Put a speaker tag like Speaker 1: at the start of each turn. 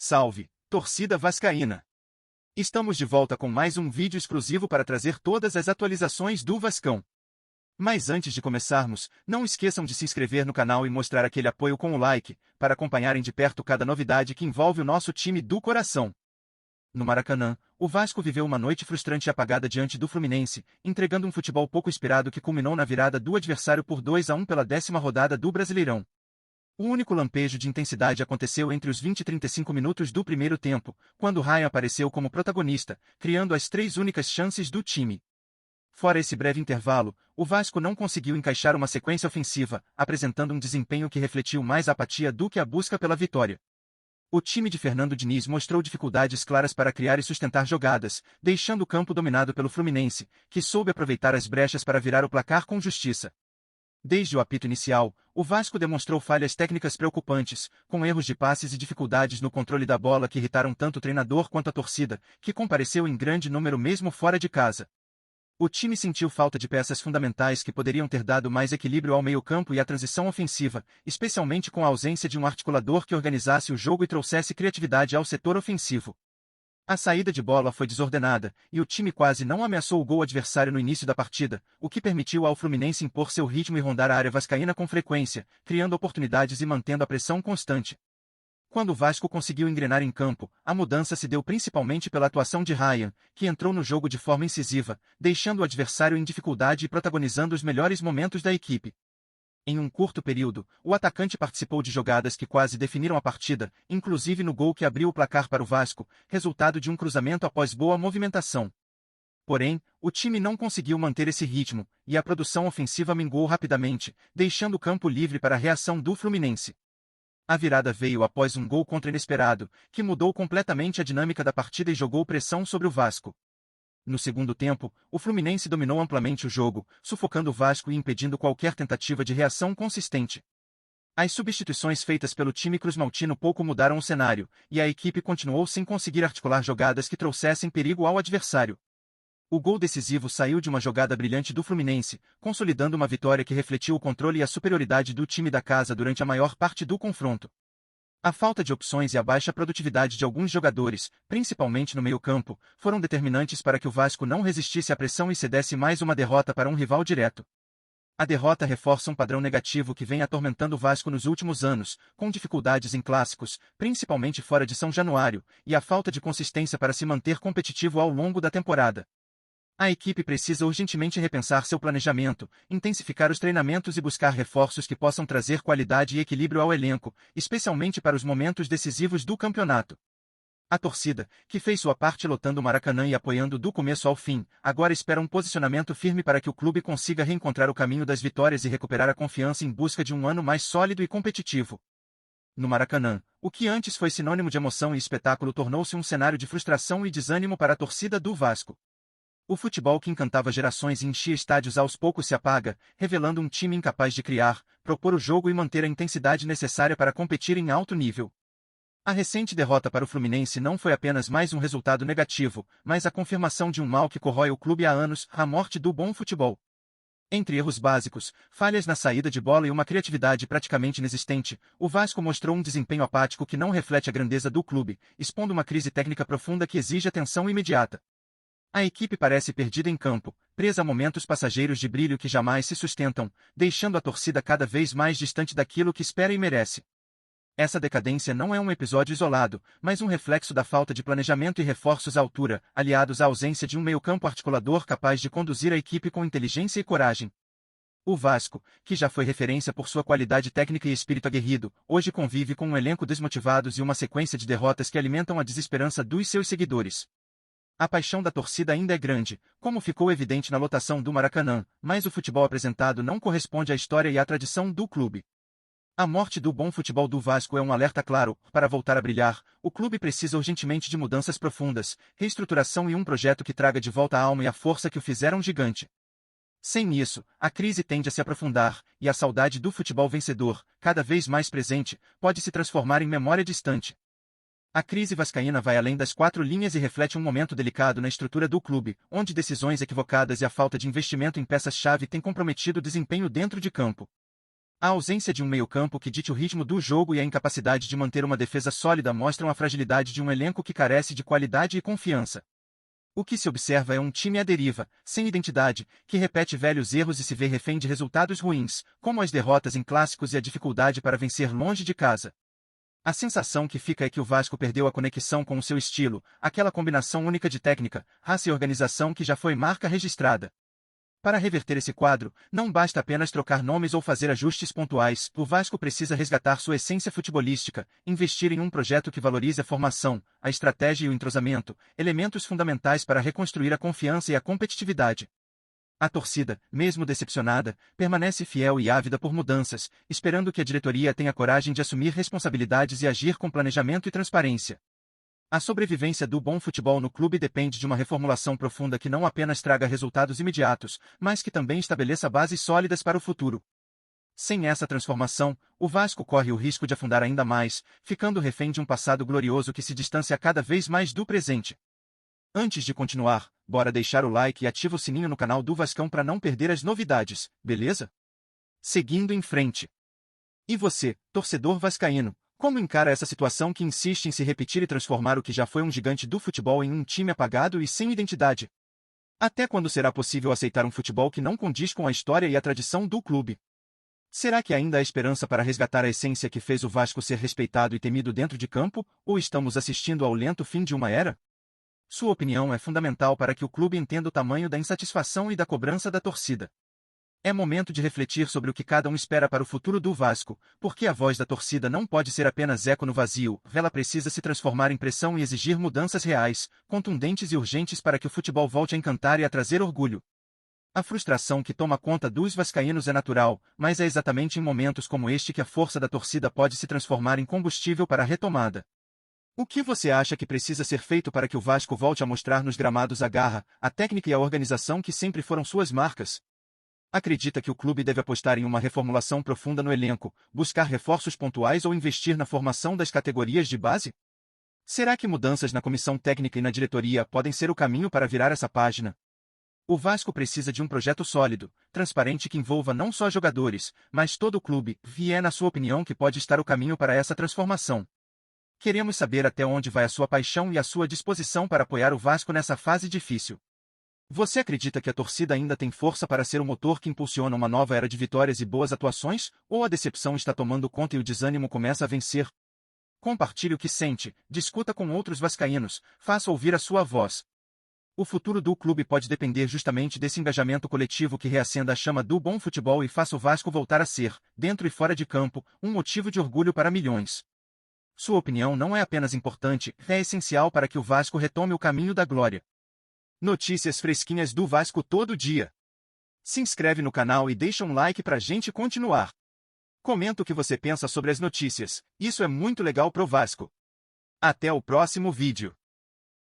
Speaker 1: Salve, torcida vascaína! Estamos de volta com mais um vídeo exclusivo para trazer todas as atualizações do Vascão. Mas antes de começarmos, não esqueçam de se inscrever no canal e mostrar aquele apoio com o like, para acompanharem de perto cada novidade que envolve o nosso time do coração. No Maracanã, o Vasco viveu uma noite frustrante e apagada diante do Fluminense, entregando um futebol pouco inspirado que culminou na virada do adversário por 2-1 pela 10ª rodada do Brasileirão. O único lampejo de intensidade aconteceu entre os 20 e 35 minutos do primeiro tempo, quando Ryan apareceu como protagonista, criando as 3 únicas chances do time. Fora esse breve intervalo, o Vasco não conseguiu encaixar uma sequência ofensiva, apresentando um desempenho que refletiu mais a apatia do que a busca pela vitória. O time de Fernando Diniz mostrou dificuldades claras para criar e sustentar jogadas, deixando o campo dominado pelo Fluminense, que soube aproveitar as brechas para virar o placar com justiça. Desde o apito inicial, o Vasco demonstrou falhas técnicas preocupantes, com erros de passes e dificuldades no controle da bola que irritaram tanto o treinador quanto a torcida, que compareceu em grande número mesmo fora de casa. O time sentiu falta de peças fundamentais que poderiam ter dado mais equilíbrio ao meio-campo e à transição ofensiva, especialmente com a ausência de um articulador que organizasse o jogo e trouxesse criatividade ao setor ofensivo. A saída de bola foi desordenada, e o time quase não ameaçou o gol adversário no início da partida, o que permitiu ao Fluminense impor seu ritmo e rondar a área vascaína com frequência, criando oportunidades e mantendo a pressão constante. Quando o Vasco conseguiu engrenar em campo, a mudança se deu principalmente pela atuação de Ryan, que entrou no jogo de forma incisiva, deixando o adversário em dificuldade e protagonizando os melhores momentos da equipe. Em um curto período, o atacante participou de jogadas que quase definiram a partida, inclusive no gol que abriu o placar para o Vasco, resultado de um cruzamento após boa movimentação. Porém, o time não conseguiu manter esse ritmo, e a produção ofensiva minguou rapidamente, deixando o campo livre para a reação do Fluminense. A virada veio após um gol contra inesperado, que mudou completamente a dinâmica da partida e jogou pressão sobre o Vasco. No segundo tempo, o Fluminense dominou amplamente o jogo, sufocando o Vasco e impedindo qualquer tentativa de reação consistente. As substituições feitas pelo time cruzmaltino pouco mudaram o cenário, e a equipe continuou sem conseguir articular jogadas que trouxessem perigo ao adversário. O gol decisivo saiu de uma jogada brilhante do Fluminense, consolidando uma vitória que refletiu o controle e a superioridade do time da casa durante a maior parte do confronto. A falta de opções e a baixa produtividade de alguns jogadores, principalmente no meio-campo, foram determinantes para que o Vasco não resistisse à pressão e cedesse mais uma derrota para um rival direto. A derrota reforça um padrão negativo que vem atormentando o Vasco nos últimos anos, com dificuldades em clássicos, principalmente fora de São Januário, e a falta de consistência para se manter competitivo ao longo da temporada. A equipe precisa urgentemente repensar seu planejamento, intensificar os treinamentos e buscar reforços que possam trazer qualidade e equilíbrio ao elenco, especialmente para os momentos decisivos do campeonato. A torcida, que fez sua parte lotando o Maracanã e apoiando do começo ao fim, agora espera um posicionamento firme para que o clube consiga reencontrar o caminho das vitórias e recuperar a confiança em busca de um ano mais sólido e competitivo. No Maracanã, o que antes foi sinônimo de emoção e espetáculo tornou-se um cenário de frustração e desânimo para a torcida do Vasco. O futebol que encantava gerações e enchia estádios aos poucos se apaga, revelando um time incapaz de criar, propor o jogo e manter a intensidade necessária para competir em alto nível. A recente derrota para o Fluminense não foi apenas mais um resultado negativo, mas a confirmação de um mal que corrói o clube há anos, a morte do bom futebol. Entre erros básicos, falhas na saída de bola e uma criatividade praticamente inexistente, o Vasco mostrou um desempenho apático que não reflete a grandeza do clube, expondo uma crise técnica profunda que exige atenção imediata. A equipe parece perdida em campo, presa a momentos passageiros de brilho que jamais se sustentam, deixando a torcida cada vez mais distante daquilo que espera e merece. Essa decadência não é um episódio isolado, mas um reflexo da falta de planejamento e reforços à altura, aliados à ausência de um meio-campo articulador capaz de conduzir a equipe com inteligência e coragem. O Vasco, que já foi referência por sua qualidade técnica e espírito aguerrido, hoje convive com um elenco desmotivados e uma sequência de derrotas que alimentam a desesperança dos seus seguidores. A paixão da torcida ainda é grande, como ficou evidente na lotação do Maracanã, mas o futebol apresentado não corresponde à história e à tradição do clube. A morte do bom futebol do Vasco é um alerta claro: para voltar a brilhar, o clube precisa urgentemente de mudanças profundas, reestruturação e um projeto que traga de volta a alma e a força que o fizeram gigante. Sem isso, a crise tende a se aprofundar, e a saudade do futebol vencedor, cada vez mais presente, pode se transformar em memória distante. A crise vascaína vai além das 4 linhas e reflete um momento delicado na estrutura do clube, onde decisões equivocadas e a falta de investimento em peças-chave têm comprometido o desempenho dentro de campo. A ausência de um meio-campo que dite o ritmo do jogo e a incapacidade de manter uma defesa sólida mostram a fragilidade de um elenco que carece de qualidade e confiança. O que se observa é um time à deriva, sem identidade, que repete velhos erros e se vê refém de resultados ruins, como as derrotas em clássicos e a dificuldade para vencer longe de casa. A sensação que fica é que o Vasco perdeu a conexão com o seu estilo, aquela combinação única de técnica, raça e organização que já foi marca registrada. Para reverter esse quadro, não basta apenas trocar nomes ou fazer ajustes pontuais, o Vasco precisa resgatar sua essência futebolística, investir em um projeto que valorize a formação, a estratégia e o entrosamento, elementos fundamentais para reconstruir a confiança e a competitividade. A torcida, mesmo decepcionada, permanece fiel e ávida por mudanças, esperando que a diretoria tenha coragem de assumir responsabilidades e agir com planejamento e transparência. A sobrevivência do bom futebol no clube depende de uma reformulação profunda que não apenas traga resultados imediatos, mas que também estabeleça bases sólidas para o futuro. Sem essa transformação, o Vasco corre o risco de afundar ainda mais, ficando refém de um passado glorioso que se distancia cada vez mais do presente. Antes de continuar, bora deixar o like e ativa o sininho no canal do Vascão para não perder as novidades, beleza? Seguindo em frente. E você, torcedor vascaíno? Como encara essa situação que insiste em se repetir e transformar o que já foi um gigante do futebol em um time apagado e sem identidade? Até quando será possível aceitar um futebol que não condiz com a história e a tradição do clube? Será que ainda há esperança para resgatar a essência que fez o Vasco ser respeitado e temido dentro de campo, ou estamos assistindo ao lento fim de uma era? Sua opinião é fundamental para que o clube entenda o tamanho da insatisfação e da cobrança da torcida. É momento de refletir sobre o que cada um espera para o futuro do Vasco, porque a voz da torcida não pode ser apenas eco no vazio, ela precisa se transformar em pressão e exigir mudanças reais, contundentes e urgentes para que o futebol volte a encantar e a trazer orgulho. A frustração que toma conta dos vascaínos é natural, mas é exatamente em momentos como este que a força da torcida pode se transformar em combustível para a retomada. O que você acha que precisa ser feito para que o Vasco volte a mostrar nos gramados a garra, a técnica e a organização que sempre foram suas marcas? Acredita que o clube deve apostar em uma reformulação profunda no elenco, buscar reforços pontuais ou investir na formação das categorias de base? Será que mudanças na comissão técnica e na diretoria podem ser o caminho para virar essa página? O Vasco precisa de um projeto sólido, transparente que envolva não só jogadores, mas todo o clube, e é na sua opinião que pode estar o caminho para essa transformação. Queremos saber até onde vai a sua paixão e a sua disposição para apoiar o Vasco nessa fase difícil. Você acredita que a torcida ainda tem força para ser o motor que impulsiona uma nova era de vitórias e boas atuações, ou a decepção está tomando conta e o desânimo começa a vencer? Compartilhe o que sente, discuta com outros vascaínos, faça ouvir a sua voz. O futuro do clube pode depender justamente desse engajamento coletivo que reacenda a chama do bom futebol e faça o Vasco voltar a ser, dentro e fora de campo, um motivo de orgulho para milhões. Sua opinião não é apenas importante, é essencial para que o Vasco retome o caminho da glória. Notícias fresquinhas do Vasco todo dia. Se inscreve no canal e deixa um like pra gente continuar. Comenta o que você pensa sobre as notícias, isso é muito legal pro Vasco. Até o próximo vídeo.